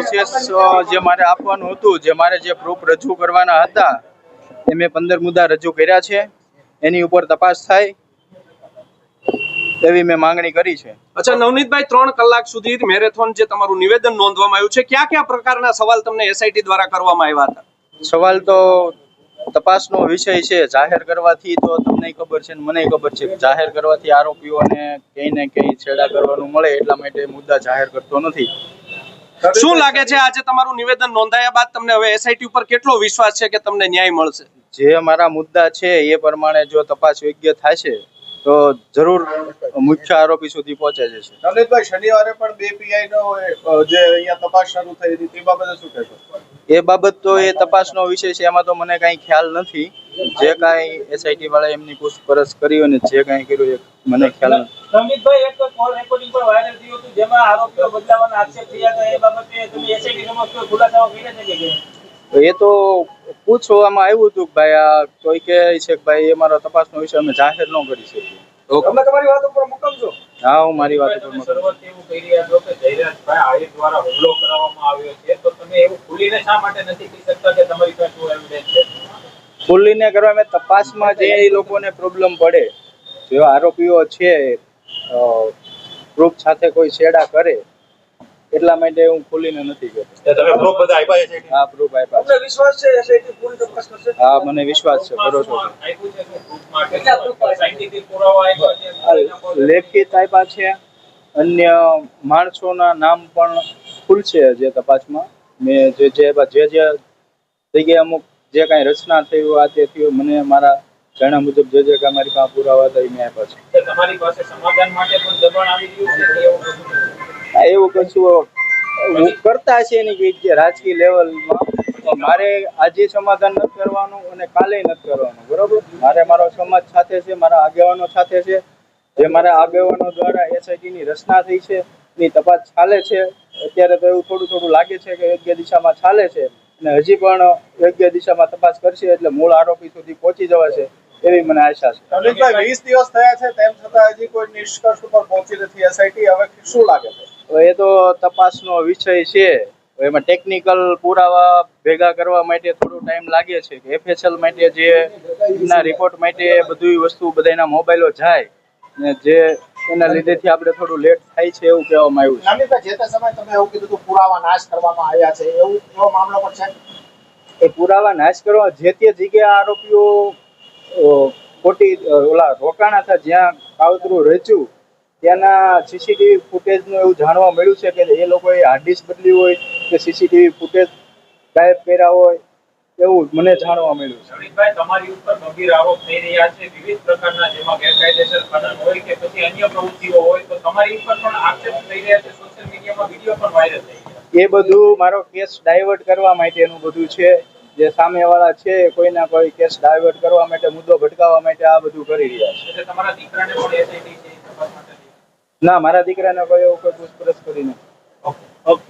વિશેષ જે મારે આપવાનું હતું, જે મારે જે પ્રૂફ રજૂ કરવાના હતા એ મેં 15 મુદ્દા રજૂ કર્યા છે. એની ઉપર તપાસ થાય એવી મેં માંગણી કરી છે. અચ્છા નવનીતભાઈ, 3 કલાક સુધી મેરેથોન જે તમારું નિવેદન નોંધવામાં આવ્યું છે, કયા કયા પ્રકારના સવાલ તમને એસઆઈટી દ્વારા કરવામાં આવ્યા હતા? સવાલ તો તપાસનો વિષય છે. જાહેર કરવાથી તો તમને ખબર છે ને મને ખબર છે કે જાહેર કરવાથી આરોપીઓને ક્યાંય ને ક્યાંય છેડા કરવાનું મળે, એટલા માટે મુદ્દા જાહેર કરતો નથી. શું લાગે છે આજે તમારું નિવેદન નોંધાયા બાદ તમને હવે એસઆઈટી ઉપર કેટલો વિશ્વાસ છે કે તમને ન્યાય મળશે? જે મારા મુદ્દા છે એ પ્રમાણે જો તપાસ યોગ્ય થશે તો જરૂર મુખ્ય આરોપી સુધી પહોંચે જશે. નવનીતભાઈ, શનિવારે પણ 2 પીઆઈ નો જે અહીંયા તપાસ શરૂ થઈ હતી તે બાબતે શું કહેશો? એ બાબત તો એ તપાસનો વિષય છે, એમાં તો મને કાંઈ ખ્યાલ નથી. જે કાંઈ એસઆઈટી વાળા એમની પૂછપરછ કરી અને જે કાંઈ કર્યું એ મને ખ્યાલ નથી. નવનીતભાઈ, એક કોલ રેકોર્ડિંગ પર વાયરલ થયું હતું જેમાં આરોપીઓ બદલાવાના આક્ષેપ થયા હતા. એ બાબતે તમે એસઆઈટી સમક્ષ ખુલાસાઓ કર્યા છે કે એ તો પૂછવામાં આવ્યું હતું કે ભાઈ આ કોઈ કહે છે કે ભાઈ એ મારો તપાસનો વિષય અમે જાહેર ન કરી શકીએ. તમે તમારી વાત ઉપર મક્કમ છો? હા, હું મારી વાત ઉપર મક્કમ છું. શરૂઆત એવું કહી રહ્યા છો કે જયરાજભાઈ આહિર દ્વારા હુમલો કરવામાં આવ્યો છે, તો તમે એવું ખુલીને શા માટે નથી કહી શકતા કે તમારી પાસે શું એવિડન્સ છે? ખુલ્લીને કરવા મેં તપાસમાં જે એ લોકોને પ્રોબ્લેમ પડે, જે આરોપીઓ છે પ્રૂફ સાથે કોઈ છેડા કરે એટલા માટે હું ખુલીને નથી કહેતો. તમે પ્રૂફ બધા આપ્યા છે? હા, પ્રૂફ આપ્યા છે. તમને વિશ્વાસ છે એસઆઈટી પૂરી તપાસ કરશે? હા, મને વિશ્વાસ છે, ભરોસો છે. આપ્યું છે કે ગ્રુપમાં કેટલા ગ્રુપ સાયન્ટિફિક પુરાવા આપ્યા છે? લેખિત આપ્યા છે. અન્ય માણસોના નામ પણ ખુલશે જે તપાસમાં. મેં જે જગ્યાએ અમુક જે કાંઈ રચના થયું આ તે થયું, મને મારા જાણ્યા મુજબ જે કાંઈ મારી પાસે પુરાવા હતા એ મેં આપ્યા છે. તમારી પાસે સમાધાન માટે પણ દબાણ આવી રહ્યું છે કે એવું કશું નથી? એવું કશું કરતા છે ને કે રાજકીય લેવલમાં મારે આજે સમાધાન નથી કરવાનું અને કાલે નથી કરવાનું, બરોબર? મારે મારો સમાજ સાથે છે, મારા આગેવાનો સાથે છે. જે મારા આગેવાનો દ્વારા એસઆઈટીની રચના થઈ છે એની તપાસ ચાલે છે. અત્યારે તો એવું થોડું લાગે છે કે યોગ્ય દિશામાં ચાલે છે અને હજી પણ યોગ્ય દિશામાં તપાસ કરશે એટલે મૂળ આરોપી સુધી પહોંચી જવાશે એવી મને આશા છે. નવનીતભાઈ, 20 દિવસ થયા છે તેમ છતાં હજી કોઈ નિષ્કર્ષ ઉપર પહોંચી નથી એસઆઈટી. હવે શું લાગે છે? એ તો તપાસનો વિષય છે. એમાં ટેકનિકલ પુરાવા ભેગા કરવા માટે થોડો ટાઈમ લાગે છે. કે એફએસએલ માટે જે એના રિપોર્ટ માટે બધી વસ્તુ બધાના મોબાઈલો જાય ને જે એના લીધેથી આપણે થોડું લેટ થાય છે એવું કહેવામાં આવ્યું છે. નવનીતભાઈ, જે તે સમયે તમે એવું કીધું હતું પુરાવા નાશ કરવામાં આવ્યા છે, એવો મામલો પણ છે? એ પુરાવા નાશ કરવા જે તે જગ્યાએ આરોપીઓ ખોટી રોકાણા હતા, જ્યાં કાવતરું રચ્યું ત્યાંના સીસીટીવી ફૂટેજનું એવું જાણવા મળ્યું છે કે એ લોકોએ હાર્ડ ડિસ્ક બદલી હોય કે સીસીટીવી ફૂટેજ ગાયબ કર્યા હોય એવું મને જાણવા મળ્યું છે. નવનીતભાઈ, તમારી ઉપર ગંભીર આરોપ થઈ રહ્યા છે વિવિધ પ્રકારના, જેમાં ગેરકાયદેસર ખનન હોય કે પછી અન્ય પ્રવૃત્તિઓ હોય, તો તમારી ઉપર પણ આક્ષેપ થઈ રહ્યા છે. સોશિયલ મીડિયામાં વિડીયો પણ વાયરલ થઈ ગયા. એ બધું મારો કેસ ડાયવર્ટ કરવા માટેનું બધું છે. જે સામેવાળા છે કોઈના કોઈ કેસ ડાયવર્ટ કરવા માટે, મુદ્દો ભટકાવવા માટે આ બધું કરી રહ્યા છે. એટલે તમારા દીકરાને પણ એસઆઈટી છે તપાસ માટે? ના, મારા દીકરાને કોઈ એવું કોઈ પૂછપરછ કરી નથી. ઓકે.